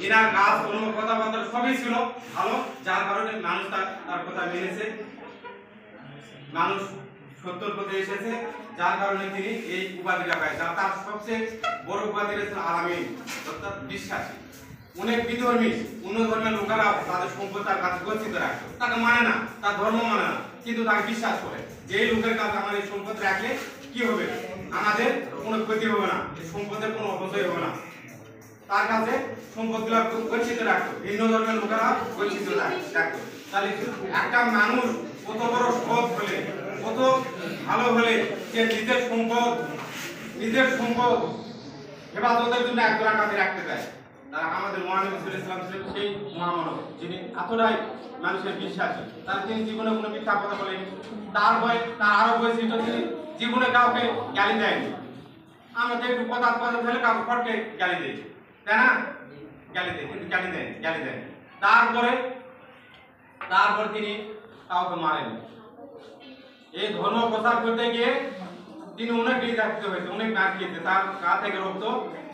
এনার কাজ কর্ম কথাবার্তা সবই ছিল ভালো, যার কারণে মানুষ তার কথা মেনেছে, মানুষ সত্যর পথে এসেছে, যার কারণে তিনি এই উপাধিটা পায়। তার সবচেয়ে বড় উপাধি হচ্ছে আলামিন, অর্থাৎ বিশ্বাসী। অনেক বিধর্মী অন্য ধর্মের লোকেরা তাদের সম্পদ তার কাছে গচ্ছিত রাখতো, তাকে মানে না, তার ধর্ম মানে না, কিন্তু তাকে বিশ্বাস করে যে এই লোকের কাছে আমার এই সম্পদ রাখলে কি হবে, আমাদের কোনো ক্ষতি হবে না, এই সম্পদের কোনো অপচয় হবে না। তার কাছে সম্পদগুলো গচ্ছিত রাখতো, ভিন্ন ধর্মের লোকেরা গচ্ছিত রাখতো। তাহলে একটা মানুষ কত বড় সৎ হলে, কত ভালো হলে যে নিজের সম্পদ হেফাজতের জন্য একজনের কাছে রাখতে দেয়। তারা আমাদের মহানবী সাল্লাল্লাহু আলাইহি ওয়াসাল্লাম ছিলেন সেই মহামানব, যিনি এতটাই মানুষের বিশ্বাসী। তার তিনি জীবনে কোনো মিথ্যা কথা বলেনি। তার আরো বৈশিষ্ট্য, তিনি জীবনে কাউকে গালি দেয়নি। আমাদের একটু কথা হলে কাউকে ফটকে গালি দেয়, তাই না? গালি দেয়, কিন্তু গালি দেয়। তারপর তিনি কাউকে মারেন। এই ধর্ম প্রচার করতে গিয়ে তিনি অনেক নির্যাতিত হয়েছে, অনেক মার খেয়েছে, তার গা থেকে রক্ত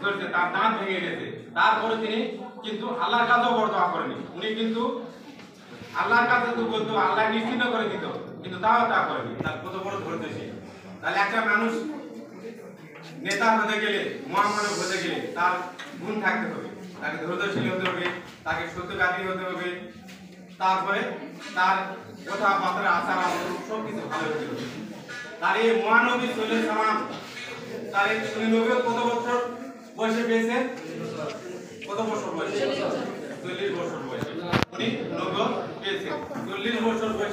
ঝরছে, তার দাঁত ভেঙে গেছে। তারপরে তিনি কিন্তু আল্লাহর কাছেও বড় দোয়া করেনি। উনি কিন্তু আল্লাহর কাছে তো বলতো, আল্লাহ নিশ্চিন্ত করে দিত, কিন্তু তাও তা করেনি। তার কত বড় ধৈর্যশীল। তাহলে একটা মানুষ নেতা হতে গেলে, মহামানব হতে গেলে তার গুণ থাকতে হবে। তাকে ধৈর্যশীল হতে হবে, তাকে সত্যবাদী হতে হবে, তারপরে তার কথাবার্তা আচার আচরণ সবকিছু ভালো হতে হবে। তার এই মহানবী সাল্লাল্লাহু আলাইহি ওয়াসাল্লাম তার এই নবী কত বছর বয়সে পেয়েছে? কত বছর বয়সে? 40 বছর বয়সে উনি নবুয়ত পেয়েছেন। 40 বছর বয়সে